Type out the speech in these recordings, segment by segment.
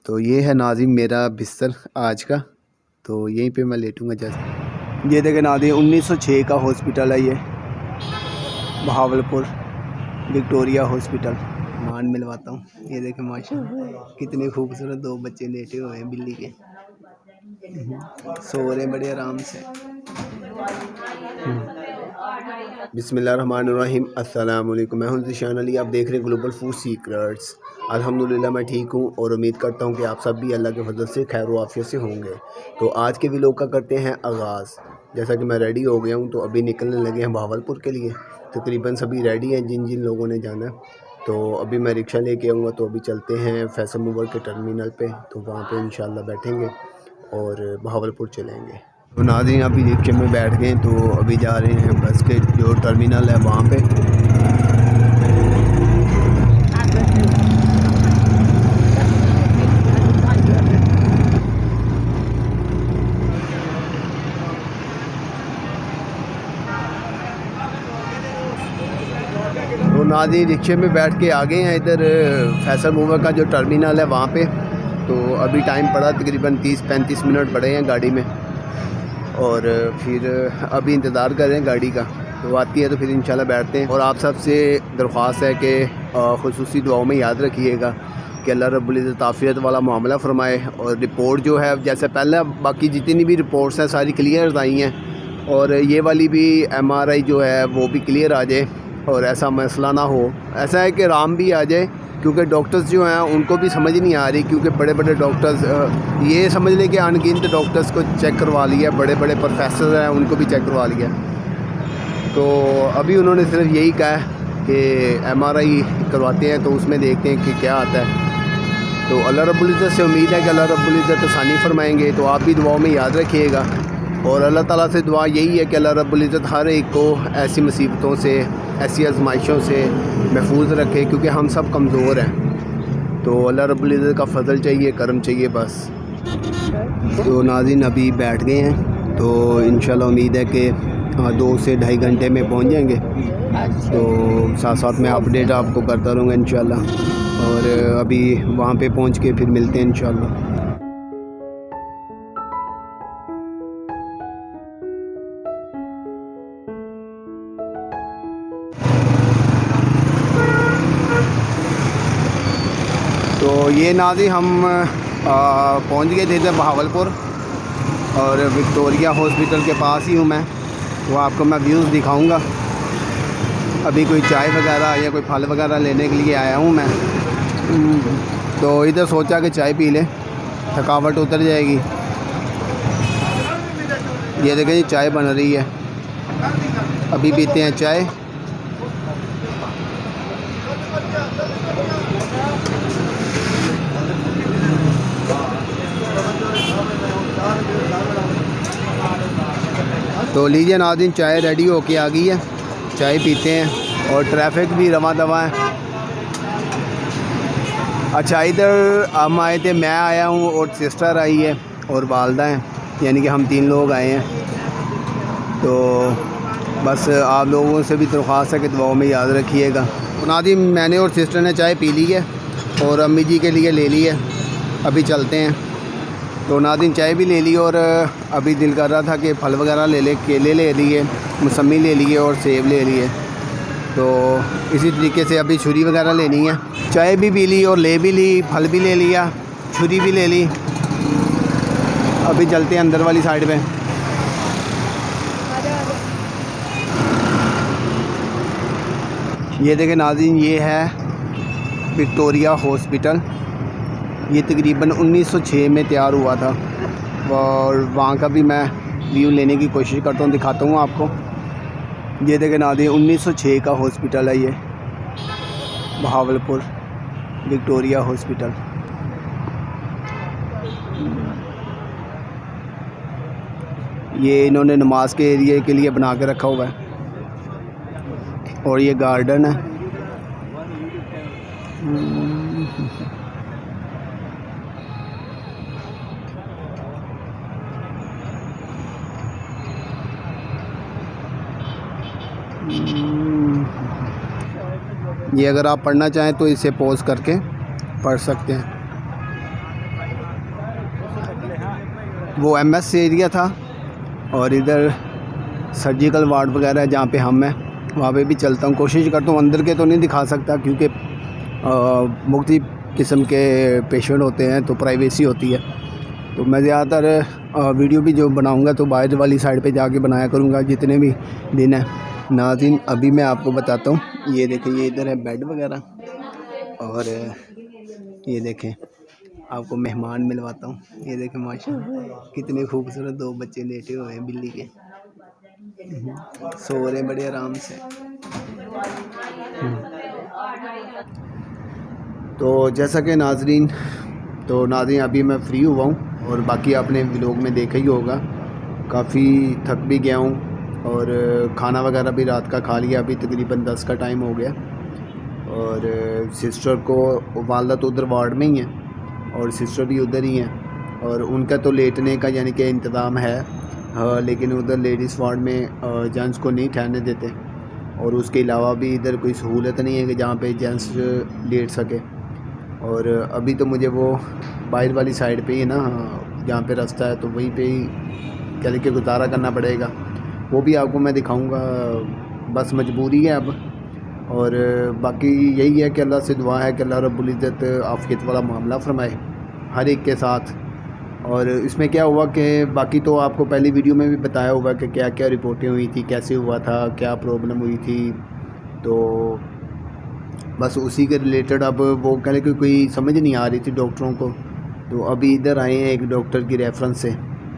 तो ये है नाज़रीन मेरा बिस्तर आज का, तो यहीं पे मैं लेटूँगा जैसे। ये देखें नाज़रीन 1906 का हॉस्पिटल है, ये बहावलपुर विक्टोरिया हॉस्पिटल। मान मिलवाता हूँ, ये देखें माशाल्लाह कितने खूबसूरत दो बच्चे लेटे हुए हैं बिल्ली के, सो रहे बड़े आराम से। बिस्मिल्लाहिर्रहमानिर्रहीम, अस्सलाम वालेकुम। मैं हूं ज़ीशान अली, आप देख रहे हैं ग्लोबल फूड सीक्रेट्स। अल्हम्दुलिल्लाह मैं ठीक हूं और उम्मीद करता हूं कि आप सब भी अल्लाह के फजल से खैर व आफियत से होंगे। तो आज के व्लॉग का करते हैं आगाज़। जैसा कि मैं रेडी हो गया हूं, तो अभी निकलने लगे हैं बहावलपुर के लिए। तकरीबन सभी रेडी हैं जिन जिन लोगों ने जाना। तो अभी मैं रिक्शा लेके आऊँगा, तो अभी चलते हैं फैसल मूवर के टर्मिनल पे, तो वहाँ पे इंशाल्लाह बैठेंगे और बहावलपुर चलेंगे। तो नाज़रीन अभी रिक्शे में बैठ गए, तो अभी जा रहे हैं बस के जो टर्मिनल है वहाँ पे। तो नाज़रीन रिक्शे में बैठ के आ गए हैं इधर फैसल मूवर का जो टर्मिनल है वहाँ पे। तो अभी टाइम पड़ा तकरीबन 30-35 मिनट पड़े हैं गाड़ी में, और फिर अभी इंतज़ार कर रहे हैं गाड़ी का, तो आती है तो फिर इंशाल्लाह बैठते हैं। और आप सब से दरख्वास्त है कि खुसूसी दुआओं में याद रखिएगा कि अल्लाह रब्बुल इज़्ज़त आफ़ियत वाला मामला फ़रमाए। और रिपोर्ट जो है जैसे पहले बाकी जितनी भी रिपोर्ट्स हैं सारी क्लियर आई हैं, और ये वाली भी MRI जो है वो भी क्लियर आ जाए, और ऐसा मसला ना हो। ऐसा है कि राम भी आ जाए, क्योंकि डॉक्टर्स जो हैं उनको भी समझ नहीं आ रही, क्योंकि बड़े बड़े डॉक्टर्स ये समझ लें कि अनगिनत डॉक्टर्स को चेक करवा लिया, बड़े बड़े प्रोफेसर हैं उनको भी चेक करवा लिया। तो अभी उन्होंने सिर्फ यही कहा है कि MRI करवाते हैं, तो उसमें देखते हैं कि क्या आता है। तो अल्लाह रब्बुल इज़्ज़त से उम्मीद है कि अल्लाह रब्बुल इज़्ज़त आसानी फरमाएंगे। तो आप भी दुआओं में याद रखिएगा, और अल्लाह ताला से दुआ यही है कि अल्लाह रब्बुल इज़्ज़त हर एक को ऐसी मुसीबतों से, ऐसी आजमाइशों से महफूज रखे, क्योंकि हम सब कमज़ोर हैं। तो अल्लाह रब्बुल इज़्ज़त का फ़ज़ल चाहिए, करम चाहिए बस। तो नाज़रीन अभी बैठ गए हैं, तो इंशाल्लाह उम्मीद है कि 2 से ढाई घंटे में पहुंच जाएंगे। तो साथ साथ मैं अपडेट आपको करता रहूँगा इंशाल्लाह, और अभी वहाँ पे पहुँच के फिर मिलते हैं इंशाल्लाह। तो ये नाज़रीन हम पहुंच गए थे इधर बहावलपुर, और विक्टोरिया हॉस्पिटल के पास ही हूँ मैं। वो आपको मैं व्यूज़ दिखाऊंगा। अभी कोई चाय वगैरह या कोई फल वगैरह लेने के लिए आया हूँ मैं। तो इधर सोचा कि चाय पी लें, थकावट उतर जाएगी। ये देखें जी चाय बन रही है, अभी पीते हैं चाय। तो लीजिए नाज़रीन चाय रेडी होके आ गई है, चाय पीते हैं। और ट्रैफिक भी रवा दवा है। अच्छा इधर हम आए थे, मैं आया हूँ और सिस्टर आई है और वालदा हैं, यानी कि हम 3 लोग आए हैं। तो बस आप लोगों से भी दरख्वास्त है कि दुआओं में याद रखिएगा। तो नाज़रीन मैंने और सिस्टर ने चाय पी ली है और अम्मी जी के लिए ले ली है, अभी चलते हैं। तो नाज़रीन चाय भी ले ली, और अभी दिल कर रहा था कि फल वगैरह ले ले, केले ले लिए, मौसमी ले लिए और सेब ले लिए। तो इसी तरीके से अभी छुरी वगैरह लेनी है। चाय भी पी ली और ले भी ली, फल भी ले लिया, छुरी भी ले ली। अभी चलते हैं अंदर वाली साइड पे। ये देखें नाज़रीन ये है विक्टोरिया हॉस्पिटल। ये तकरीबन 1906 में तैयार हुआ था, और वहाँ का भी मैं व्यू लेने की कोशिश करता हूँ, दिखाता हूँ आपको। ये देखें नाज़रीन 1906 का हॉस्पिटल है, ये बहावलपुर विक्टोरिया हॉस्पिटल। ये इन्होंने नमाज के एरिए के लिए बना के रखा हुआ है, और ये गार्डन है। ये अगर आप पढ़ना चाहें तो इसे पॉज करके पढ़ सकते हैं। वो MS एरिया था और इधर सर्जिकल वार्ड वगैरह है जहाँ पे हम हैं, वहाँ पे भी चलता हूँ। कोशिश करता हूँ, अंदर के तो नहीं दिखा सकता क्योंकि मुख्तलिफ किस्म के पेशेंट होते हैं तो प्राइवेसी होती है। तो मैं ज़्यादातर वीडियो भी जो बनाऊँगा तो बाहर वाली साइड पे जाके बनाया करूँगा जितने भी दिन हैं। नाज़रीन अभी मैं आपको बताता हूँ, ये देखें, ये इधर है बेड वगैरह और ये देखें आपको मेहमान मिलवाता हूँ। ये देखें माशाल्लाह कितने खूबसूरत 2 बच्चे लेटे हुए हैं बिल्ली के, सो रहे बड़े आराम से। तो जैसा कि नाज़रीन अभी मैं फ्री हुआ हूँ और बाकी आपने व्लॉग में देखा ही होगा, काफ़ी थक भी गया हूँ और खाना वगैरह भी रात का खा लिया। अभी तकरीबन 10 का टाइम हो गया और सिस्टर को, वालदा तो उधर वार्ड में ही है और सिस्टर भी उधर ही हैं और उनका तो लेटने का यानी कि इंतज़ाम है, लेकिन उधर लेडीज़ वार्ड में जेंट्स को नहीं ठहरने देते और उसके अलावा भी इधर कोई सहूलत नहीं है कि जहाँ पे जेंट्स लेट सके। और अभी तो मुझे वो बाहर वाली साइड पे ही ना, जहाँ पे रास्ता है तो वहीं पे ही चल के गुजारा करना पड़ेगा। वो भी आपको मैं दिखाऊंगा, बस मजबूरी है अब। और बाकी यही है कि अल्लाह से दुआ है कि अल्लाह रब्बुल इज़्ज़त आफ़ियत वाला मामला फरमाए हर एक के साथ। और इसमें क्या हुआ कि बाकी तो आपको पहली वीडियो में भी बताया होगा कि क्या क्या रिपोर्टें हुई थी, कैसे हुआ था, क्या प्रॉब्लम हुई थी। तो बस उसी के रिलेटेड अब वो कहने की कोई समझ नहीं आ रही थी डॉक्टरों को, तो अभी इधर आए हैं एक डॉक्टर की रेफरेंस से।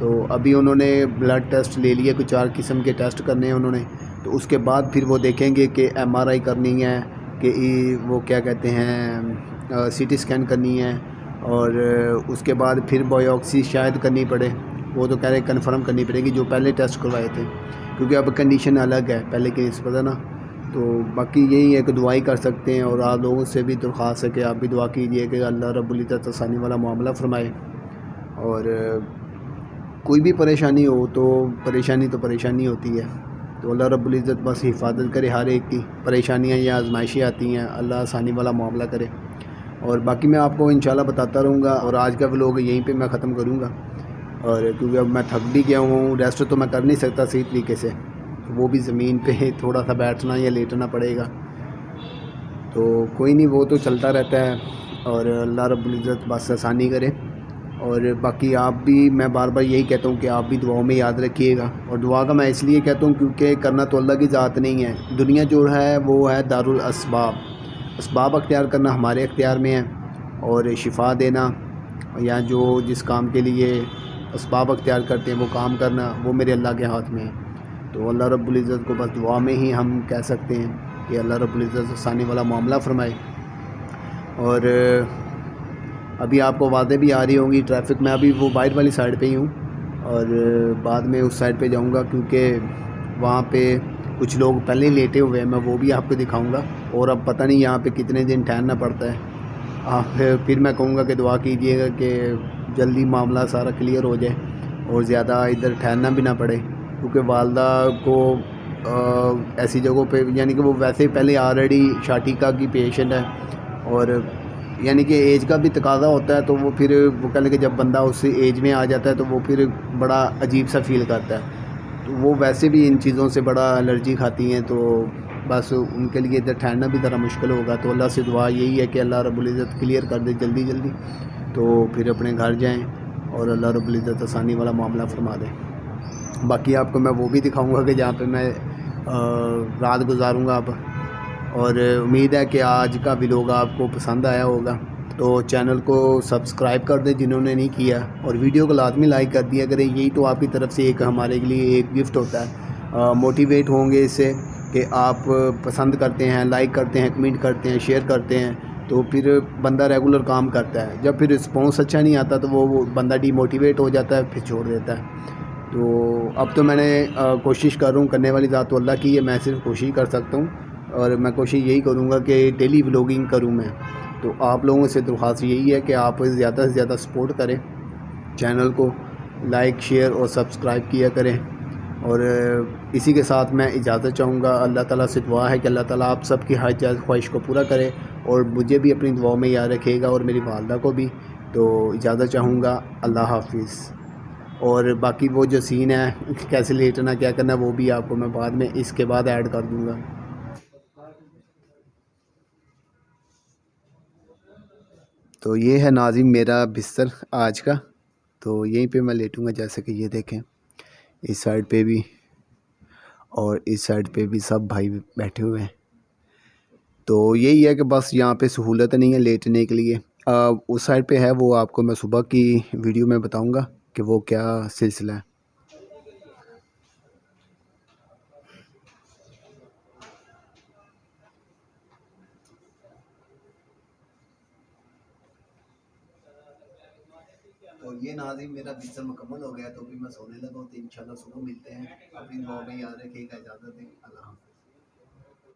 तो अभी उन्होंने ब्लड टेस्ट ले लिए, कुछ 4 किस्म के टेस्ट करने हैं उन्होंने। तो उसके बाद फिर वो देखेंगे कि MRI करनी है कि वो क्या कहते हैं CT स्कैन करनी है और उसके बाद फिर बायोप्सी शायद करनी पड़े। वो तो कह रहे कंफर्म करनी पड़ेगी जो पहले टेस्ट करवाए थे, क्योंकि अब कंडीशन अलग है पहले की निस्बत है ना। तो बाकी यही है कि दुआई कर सकते हैं और आप लोगों से भी दरख्वास्त है कि आप भी दुआ कीजिए कि अल्लाह रब्बुल इज़्ज़त आसानी वाला मामला फरमाए। और कोई भी परेशानी हो तो परेशानी होती है, तो अल्लाह रब्बुल इज़्ज़त बस हिफाजत करे हर एक की। परेशानियाँ या आजमाइशें आती हैं, अल्लाह आसानी वाला मामला करे। और बाकी मैं आपको इंशाल्लाह बताता रहूँगा और आज का व्लॉग यहीं पे मैं ख़त्म करूँगा। और क्योंकि अब मैं थक भी गया हूँ, रेस्ट तो मैं कर नहीं सकता सही तरीके से, वो भी ज़मीन पे थोड़ा सा बैठना या लेटना पड़ेगा। तो कोई नहीं, वो तो चलता रहता है और अल्लाह रब्बुल इज़्ज़त बस आसानी करे। और बाकी आप भी, मैं बार बार यही कहता हूँ कि आप भी दुआओं में याद रखिएगा। और दुआ का मैं इसलिए कहता हूँ क्योंकि करना तो अल्लाह की ज़ात नहीं है, दुनिया जो है वो है दारुल असबाब। असबाब अख्तियार करना हमारे अख्तियार में है और शिफा देना या जो जिस काम के लिए असबाब अख्तियार करते हैं वो काम करना, वो मेरे अल्लाह के हाथ में है। तो अल्लाह रब्बुल इज़्ज़त को बस दुआ में ही हम कह सकते हैं कि अल्लाह रब्बुल इज़्ज़त आसानी वाला मामला फरमाए। और अभी आपको आवाज़ें भी आ रही होंगी ट्रैफिक में, अभी वो बाहर वाली साइड पे ही हूँ और बाद में उस साइड पे जाऊँगा क्योंकि वहाँ पे कुछ लोग पहले ही लेटे हुए हैं, मैं वो भी आपको दिखाऊँगा। और अब पता नहीं यहाँ पे कितने दिन ठहरना पड़ता है। आप फिर मैं कहूँगा कि दुआ कीजिएगा कि जल्दी मामला सारा क्लियर हो जाए और ज़्यादा इधर ठहरना भी ना पड़े, क्योंकि वालदा को ऐसी जगहों पे, यानी कि वो वैसे पहले ऑलरेडी शाटिका की पेशेंट है और यानी कि एज का भी तकाज़ा होता है। तो वो फिर वो कहने कि जब बंदा उस एज में आ जाता है तो वो फिर बड़ा अजीब सा फ़ील करता है। तो वो वैसे भी इन चीज़ों से बड़ा एलर्जी खाती हैं, तो बस उनके लिए इधर ठहरना भी ज़रा मुश्किल होगा। तो अल्लाह से दुआ यही है कि अल्लाह रब्बुल इज़्ज़त क्लियर कर दे जल्दी जल्दी, तो फिर अपने घर जाएँ और अल्लाह रब्बुल इज़्ज़त आसानी वाला मामला फरमा दे। बाकी आपको मैं वो भी दिखाऊंगा कि जहाँ पे मैं रात गुजारूंगा अब। और उम्मीद है कि आज का व्लॉग आपको पसंद आया होगा, तो चैनल को सब्सक्राइब कर दें जिन्होंने नहीं किया और वीडियो को लाजमी लाइक कर दिया करें। यही तो आपकी तरफ से एक हमारे लिए एक गिफ्ट होता है। मोटिवेट होंगे इससे कि आप पसंद करते हैं, लाइक करते हैं, कमेंट करते हैं, शेयर करते हैं, तो फिर बंदा रेगुलर काम करता है। जब फिर रिस्पॉन्स अच्छा नहीं आता तो वो बंदा डीमोटिवेट हो जाता है, फिर छोड़ देता है। तो अब तो मैंने कोशिश कर रहा हूँ, करने वाली ज़ात तो अल्लाह की है, मैं सिर्फ कोशिश कर सकता हूँ और मैं कोशिश यही करूँगा कि डेली व्लॉगिंग करूँ मैं। तो आप लोगों से दरख्वास्त यही है कि आप ज़्यादा से ज़्यादा सपोर्ट करें, चैनल को लाइक शेयर और सब्सक्राइब किया करें। और इसी के साथ मैं इजाज़त चाहूँगा। अल्लाह ताला से दुआ है कि अल्लाह ताला आप सब की हर जायज़ ख्वाहिश को पूरा करे और मुझे भी अपनी दुआओं में याद रखिएगा और मेरी वालदा को भी। तो इजाज़त चाहूँगा। अल्लाह हाफिज़। और बाकी वो जो सीन है कैसे लेटना क्या करना वो भी आपको मैं बाद में इसके बाद ऐड कर दूँगा। तो ये है नाज़िम मेरा बिस्तर आज का। तो यहीं पे मैं लेटूँगा, जैसे कि ये देखें इस साइड पे भी और इस साइड पे भी सब भाई बैठे हुए हैं। तो यही है कि बस यहाँ पे सहूलत नहीं है लेटने के लिए। उस साइड पे है, वो आपको मैं सुबह की वीडियो में बताऊँगा कि वो क्या सिलसिला है। तो ये नाज़िम मेरा बिस्तर मुकम्मल हो गया, तो भी मैं सोने लगा हूँ। तो इंशाल्लाह सुबह मिलते हैं। अपनी दुआ में याद रखिएगा, इजाज़त दें, अल्लाह हाफ़िज़।